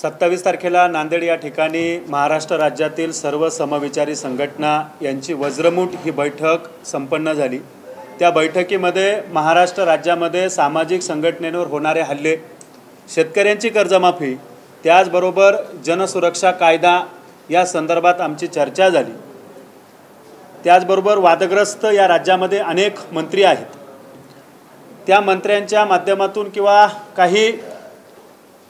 27 तारखेला नांदेड या ठिकाणी महाराष्ट्र राज्यातील सर्व समविचारी संघटना यांची वज्रमूठ ही बैठक संपन्न झाली। त्या बैठकीमध्ये महाराष्ट्र राज्यामध्ये सामाजिक संघटनेवर होणारे हल्ले, शेतकऱ्यांची कर्जमाफी, त्याचबरोबर जनसुरक्षा कायदा या संदर्भात आमची चर्चा झाली। त्याचबरोबर वादग्रस्त या राज्यामध्ये अनेक मंत्री आहेत, त्या मंत्र्यांच्या माध्यमातून किंवा काही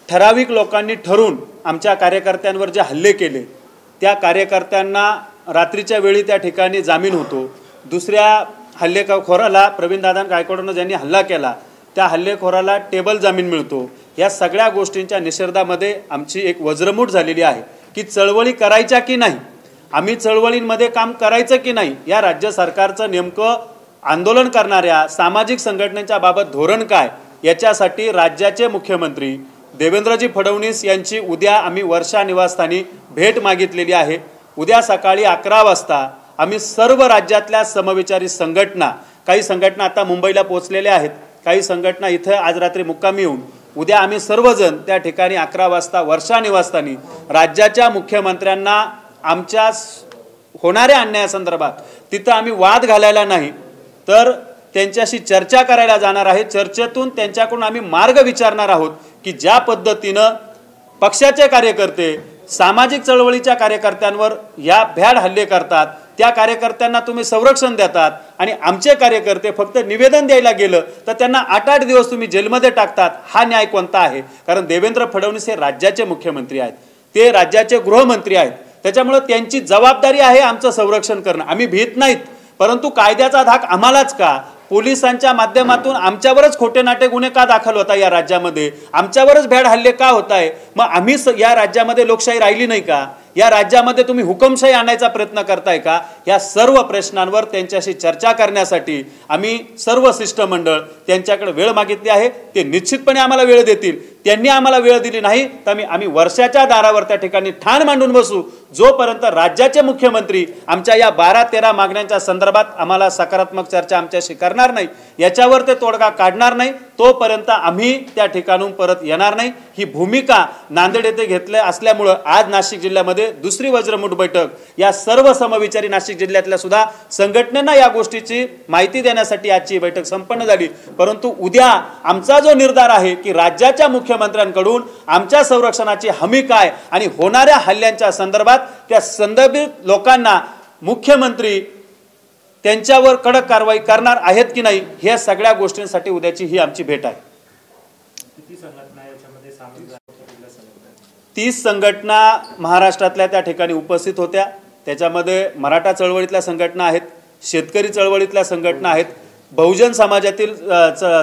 ठराविक लोकांनी ठरून आमच्या कार्यकर्त्यांवर जे हल्ले केले, त्या कार्यकर्त्यांना रात्रीच्या वेळी त्या ठिकाणी जामीन होतो। दुसऱ्या हल्लेखोराला प्रवीणदादा गायकवाडनं ज्यांनी हल्ला केला त्या हल्लेखोराला टेबल जामीन मिळतो। या सगळ्या गोष्टींच्या निषेधामध्ये आमची एक वज्रमूठ झालेली आहे की चळवळी करायच्या की नाही, आम्ही चळवळींमध्ये काम करायचं की नाही, या राज्य सरकारचं नेमकं आंदोलन करणाऱ्या सामाजिक संघटनेच्या बाबत धोरण काय, याच्यासाठी राज्याचे मुख्यमंत्री देवेंद्रजी फडणवीस यांची उद्या आम्ही वर्षा निवासस्थानी भेट मागितलेली आहे। उद्या सकाळी 11 वाजता आम्ही सर्व राज्यातल्या समविचारी संघटना, काही संघटना आता मुंबईला पोहोचलेल्या आहेत, काही संघटना इथे आज रात्री मुक्कामी येऊन उद्या आम्ही सर्वजण त्या ठिकाणी 11 वाजता वर्षा निवासस्थानी राज्याच्या मुख्यमंत्र्यांना आमच्या होणाऱ्या अन्यायासंदर्भात तिथं आम्ही वाद घालायला नाही तर त्यांच्याशी चर्चा करायला जाणार आहे। चर्चेतून त्यांच्याकडून आम्ही मार्ग विचारणार आहोत की ज्या पद्धतीनं पक्षाचे कार्यकर्ते सामाजिक चळवळीच्या कार्यकर्त्यांवर या भ्याड हल्ले करतात, त्या कार्यकर्त्यांना तुम्ही संरक्षण देतात आणि आमचे कार्यकर्ते फक्त निवेदन द्यायला गेलं तर त्यांना 8-8 दिवस तुम्ही जेलमध्ये टाकतात, हा न्याय कोणता आहे? कारण देवेंद्र फडणवीस हे राज्याचे मुख्यमंत्री आहेत, ते राज्याचे गृहमंत्री आहेत, त्याच्यामुळे त्यांची जबाबदारी आहे आमचं संरक्षण करणं। आम्ही भीत नाहीत, परंतु कायद्याचा धाक आम्हालाच का? पोलिसांच्या माध्यमातून आमच्यावरच खोटे नाटे गुन्हे का दाखल होता या राज्यामध्ये? आमच्यावरच भ्याड हल्ले का होत आहे? मग आम्ही या राज्यामध्ये लोकशाही राहिली नाही का? या राज्यामध्ये तुम्ही हुकुमशाही आणायचा प्रयत्न करताय का? या सर्व प्रश्नांवर त्यांच्याशी चर्चा करण्यासाठी आम्ही सर्व शिष्टमंडळ त्यांच्याकडे वेळ मागितली आहे। ते निश्चितपणे आम्हाला वेळ देतील। त्यांनी आम्हाला वेळ दिली नाही तर आम्ही वर्षाच्या दारावर त्या ठिकाणी ठाण मांडून बसू, जोपर्यंत राज्याचे मुख्यमंत्री आमच्या या 12-13 मागण्यांच्या संदर्भात आम्हाला सकारात्मक चर्चा आमच्याशी करणार नाही, याच्यावर ते तोडगा काढणार नाही, तोपर्यंत आम्ही त्या ठिकाणून परत येणार नाही। ही भूमिका नांदेड येथे घेतली असल्यामुळे आज नाशिक जिल्ह्यामध्ये दुसरी वज्रमूठ बैठक या सर्व समविचारी नाशिक जिल्ह्यातल्या सुद्धा संघटनेना या गोष्टीची माहिती देण्यासाठी आजची बैठक संपन्न झाली। परंतु उद्या आमचा जो निर्धार आहे की राज्याच्या मुख्यमंत्र्यांकडून आमच्या संरक्षणाची हमी काय आणि होणाऱ्या हल्ल्यांच्या संदर्भात त्या संदर्भित लोकांना मुख्यमंत्री त्यांच्यावर कडक कारवाई करणार आहेत की नाही, ह्या सगळ्या गोष्टींसाठी उद्याची ही आमची भेट आहे। 30 संघटना महाराष्ट्रातल्या त्या ठिकाणी उपस्थित होत्या। त्याच्यामध्ये मराठा चळवळीतल्या संघटना आहेत, शेतकरी चळवळीतल्या संघटना आहेत, बहुजन समाजातील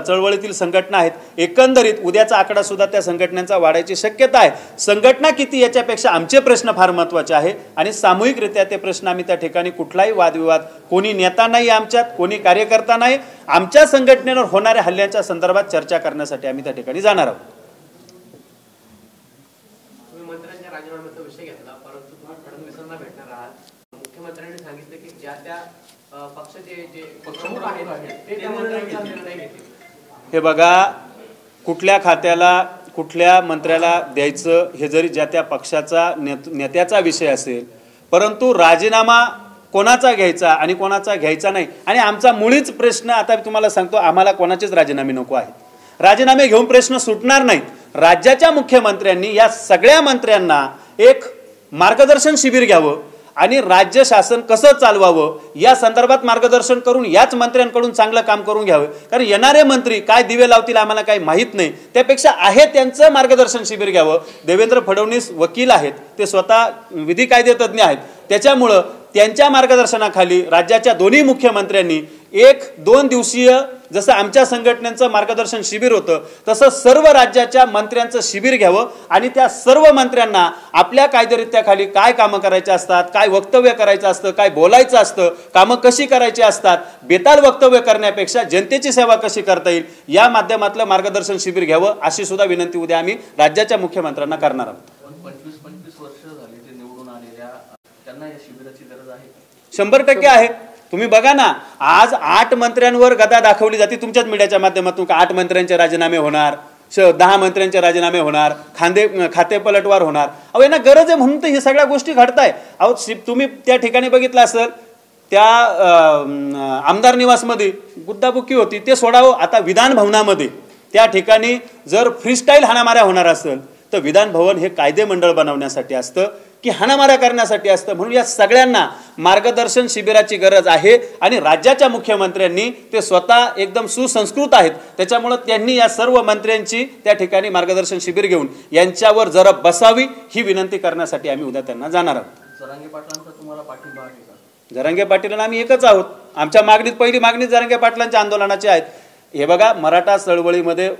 चळवळीतील संघटना आहेत। एकंदरीत उद्याचा आकडा सुद्धा त्या संघटनांचा वाढायची शक्यता आहे। संघटना किती याच्यापेक्षा आमचे प्रश्न फार महत्त्वाचे आहे आणि सामूहिकरित्या ते प्रश्न आम्ही त्या ठिकाणी कुठलाही वादविवाद, कोणी नेता नाही आमच्यात, कोणी कार्यकर्ता नाही, आमच्या संघटनेवर होणाऱ्या हल्ल्यांच्या संदर्भात चर्चा करण्यासाठी आम्ही त्या ठिकाणी जाणार आहोत। मंत्र्यांच्या राजीनाम्याचा विषय घेतला, परंतु तुम्ही फडणवीसांना भेटणार आहात। मुख्यमंत्र्यांनी सांगितले की ज्या त्या पक्षाचे जे प्रमुख आहेत ते मंत्र्यांचा निर्णय घेतील। हे बघा, कुठल्या खात्याला कुठल्या मंत्र्याला द्यायचं हे जरी ज्या त्या पक्षाचा नेत्याचा विषय असेल, परंतु राजीनामा कोणाचा घ्यायचा आणि कोणाचा घ्यायचा नाही, आणि आमचा मुळीच प्रश्न आता तुम्हाला सांगतो, आम्हाला कोणाचेच राजीनामे नको आहेत। राजीनामे घेऊन प्रश्न सुटणार नाहीत। राज्याच्या मुख्यमंत्र्यांनी या सगळ्या मंत्र्यांना एक मार्गदर्शन शिबिर घ्यावं आणि राज्य शासन कसं चालवावं या संदर्भात मार्गदर्शन करून याच मंत्र्यांकडून चांगलं काम करून घ्यावं। कारण येणारे मंत्री काय दिवे लावतील आम्हाला काही माहीत नाही, त्यापेक्षा आहे त्यांचं मार्गदर्शन शिबिर घ्यावं। देवेंद्र फडणवीस वकील आहेत, ते स्वतः विधी कायदेतज्ञ आहेत, त्याच्यामुळं त्यांच्या मार्गदर्शनाखाली राज्याच्या दोन्ही मुख्यमंत्र्यांनी 1-2 दिवसीय जसं आमच्या संघटनेचं मार्गदर्शन शिबिर होतं तसं सर्व राज्याच्या मंत्र्यांचं शिबिर घ्यावं आणि त्या सर्व मंत्र्यांना आपल्या कायदेरित्याखाली काय कामं करायची असतात, काय वक्तव्य करायचं असतं, काय बोलायचं असतं, कामं कशी करायची असतात, बेताल वक्तव्य करण्यापेक्षा जनतेची सेवा कशी करता येईल या माध्यमातलं मार्गदर्शन शिबिर घ्यावं, अशी सुद्धा विनंती उद्या आम्ही राज्याच्या मुख्यमंत्र्यांना करणार आहोत। 25 वर्ष झाली ते निवडून आलेल्या त्यांना या शिबिराची गरज आहे? 100% आहे। तुम्ही बघा ना, आज 8 मंत्र्यांवर गदा दाखवली जाते तुमच्याच मीडियाच्या माध्यमातून का 8 मंत्र्यांचे राजीनामे होणार, 10 मंत्र्यांचे राजीनामे होणार, खाते पलटवार होणार. अहो यांना गरज आहे म्हणून तर हे सगळ्या गोष्टी घडताय. अहो तुम्ही त्या ठिकाणी बघितलं असेल, त्या आमदार निवासमध्ये गुद्दाबुक्की होती, ते सोडावं. आता विधान भवनामध्ये त्या ठिकाणी जर फ्रीस्टाईल हाणामाऱ्या होणार असेल तर विधान भवन हे कायदे मंडळ बनवण्यासाठी असतं की हाणामाऱ्या करण्यासाठी असतं. म्हणून या सगळ्यांना मार्गदर्शन शिबिराची गरज आहे. आणि राज्याच्या मुख्यमंत्र्यांनी ते स्वतः एकदम सुसंस्कृत आहेत, त्याच्यामुळं त्यांनी या सर्व मंत्र्यांची त्या ठिकाणी मार्गदर्शन शिबिर घेऊन यांच्यावर जरा बसावी ही विनंती करण्यासाठी आम्ही उद्या त्यांना जाणार आहोत. जरांगे पाटलांचा तुम्हाला पाठिंबा आहे का? जरांगे पाटील आम्ही एकच आहोत. आमच्या मागणीत पहिली मागणी जरांगे पाटलांच्या आंदोलनाची आहेत. हे बघा, मराठा चळवळीमध्ये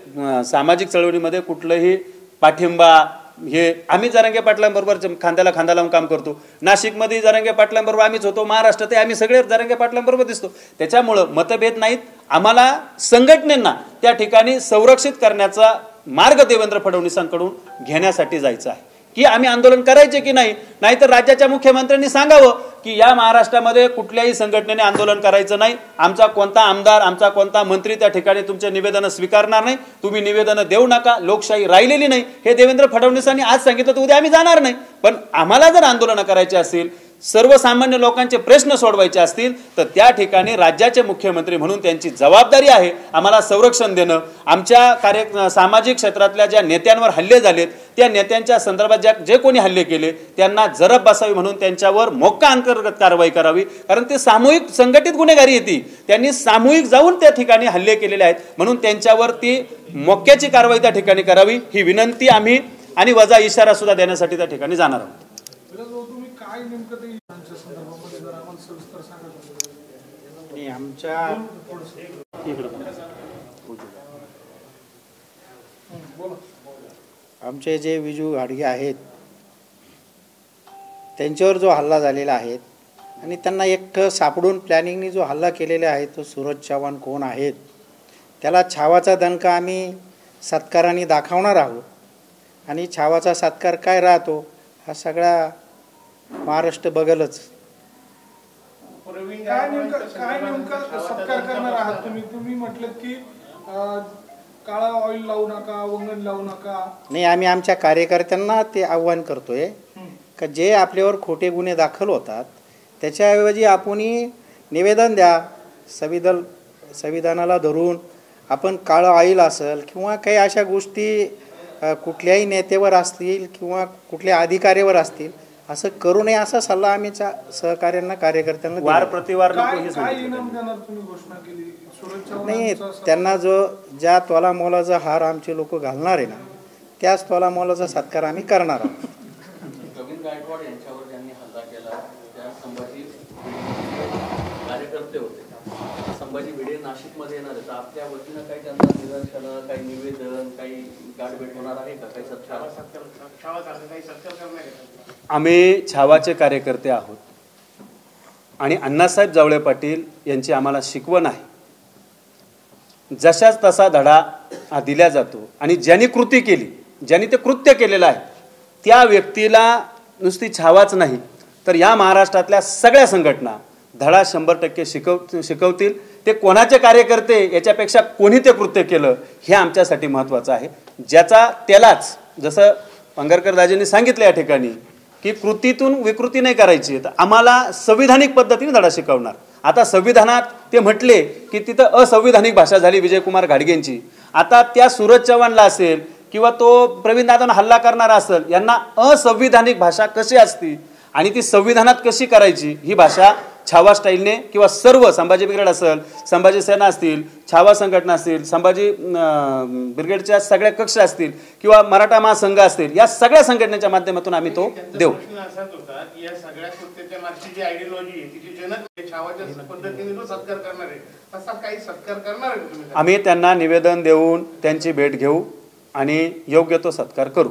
सामाजिक चळवळीमध्ये कुठलंही पाठिंबा हे आम्ही जरांगे पाटलांबरोबर खांद्याला खांदा लावून काम करतो. नाशिकमध्ये जरांगे पाटलांबरोबर आम्हीच होतो, महाराष्ट्रात आम्ही सगळे जरांगे पाटलांबरोबर दिसतो. त्याच्यामुळं मतभेद नाहीत. आम्हाला संघटनेंना त्या ठिकाणी संरक्षित करण्याचा मार्ग देवेंद्र फडणवीसांकडून घेण्यासाठी जायचं आहे की आम्ही आंदोलन करायचे की नाही. नाहीतर राज्याच्या मुख्यमंत्र्यांनी सांगावं की या महाराष्ट्रामध्ये कुठल्याही संघटनेने आंदोलन करायचं नाही. आमचा कोणता आमदार, आमचा कोणता मंत्री त्या ठिकाणी तुमचे निवेदनं स्वीकारणार नाही, तुम्ही निवेदनं देऊ नका, लोकशाही राहिलेली नाही हे देवेंद्र फडणवीसांनी आज सांगितलं, तर उद्या आम्ही जाणार नाही. पण आम्हाला जर आंदोलनं करायची असेल, सर्वसामान्य लोकांचे प्रश्न सोडवायचे असतील, तर त्या ठिकाणी राज्याचे मुख्यमंत्री म्हणून त्यांची जबाबदारी आहे आम्हाला संरक्षण देणं. आमच्या सामाजिक क्षेत्रातल्या ज्या नेत्यांवर हल्ले झालेत त्या नेत्यांच्या संदर्भात जे कोणी हल्ले केले त्यांना जरब बसावी, म्हणून त्यांच्यावर मोक्का अंतर्गत कारवाई करावी. कारण ते सामूहिक संघटित गुन्हेगारी येते, त्यांनी सामूहिक जाऊन त्या ठिकाणी हल्ले केलेले आहेत, म्हणून त्यांच्यावर ती मोक्याची कारवाई त्या ठिकाणी करावी ही विनंती आम्ही आणि वजा इशारा सुद्धा देण्यासाठी त्या ठिकाणी जाणार आहोत. आमचे जे विजू घाडगे आहेत त्यांच्यावर जो हल्ला झालेला आहे आणि त्यांना एकटं सापडून प्लॅनिंगनी जो हल्ला केलेला आहे तो सूरज चव्हाण कोण आहेत, त्याला छावाचा दणका आम्ही सत्काराने दाखवणार आहोत. आणि छावाचा सत्कार काय राहतो हा सगळा महाराष्ट्र बघलच. काय नेमका सत्कार करणार आहात तुम्ही म्हटलं की काळा ऑइल लावू नका, वंगण लावू नका. नाही, आम्ही आमच्या कार्यकर्त्यांना ते आव्हान करतोय का जे आपल्यावर खोटे गुन्हे दाखल होतात त्याच्याऐवजी आपण निवेदन द्या. संविधानाला धरून आपण काळं ऑइल असेल किंवा काही अशा गोष्टी कुठल्याही नेत्यावर असतील किंवा कुठल्या अधिकाऱ्यावर असतील असं करू नये असा सल्ला आम्ही सहकार्यांना कार्यकर्त्यांना वार प्रतिवार नाही. त्यांना ज्या तोला मोलाचा हार आमचे लोक घालणार आहे ना त्याच तोला मोलाचा सत्कार आम्ही करणार आहोत. गोविंद गायकवाड यांच्यावर ज्यांनी हल्ला केला त्या संभाजी कार्यकर्ते होते. संभाजी भिडे नाशिकमध्ये येणार आहे, तर आपल्या वतीनं काही त्यांना निदर्शनं, काही निवेदन, काही गाठभेट होणार आहे का? काही सत्कार आम्ही छावाचे कार्यकर्ते आहोत आणि अण्णासाहेब जावळे पाटील यांची आम्हाला शिकवण आहे. जशाच तसा धडा हा दिला जातो आणि ज्यांनी कृती केली, ज्यांनी ते कृत्य केलेलं आहे त्या व्यक्तीला नुसती छावाच नाही तर या महाराष्ट्रातल्या सगळ्या संघटना धडा 100% शिकवतील. ते कोणाचे कार्यकर्ते याच्यापेक्षा कोणी ते कृत्य केलं हे आमच्यासाठी महत्त्वाचं आहे. ज्याचा त्यालाच, जसं पंगरकर दाजींनी सांगितलं या ठिकाणी की कृतीतून विकृती नाही करायची, तर आम्हाला संविधानिक पद्धतीने धडा शिकवणार. आता संविधानात ते म्हटले की तिथं असंविधानिक भाषा झाली विजयकुमार घाडगेंची. आता त्या सूरज चव्हाणला असेल किंवा तो प्रवीण दादांना हल्ला करणारा असेल, यांना असंविधानिक भाषा कशी असती आणि ती संविधानात कशी करायची ही भाषा छावा स्टाईलने किंवा सर्व संभाजी ब्रिगेड असेल, संभाजी सेना असतील, छावा संघटना असतील, संभाजी ब्रिगेडच्या सगळ्या कक्ष असतील किंवा मराठा महासंघ असतील, या सगळ्या संघटनेच्या माध्यमातून आम्ही तो देऊ. या सगळ्या कृत्याच्या मागची जी आयडियोलॉजी आहे तिची जनक छावाच्या पद्धतीने जो सत्कार करणार आहे तसा काही सत्कार करणार आहे तुम्ही? आम्ही त्यांना निवेदन देऊन त्यांची भेट घेऊ आणि योग्य तो सत्कार करू.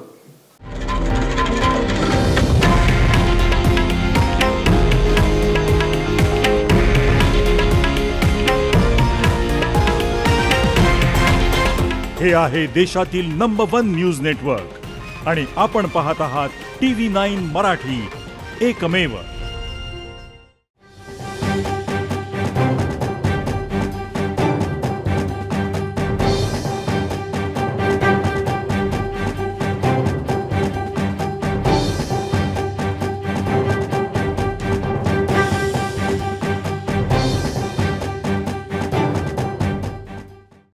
हे आहे देशातील नंबर 1 न्यूज नेटवर्क आणि आपण पाहत आहात TV9 मराठी, एकमेव.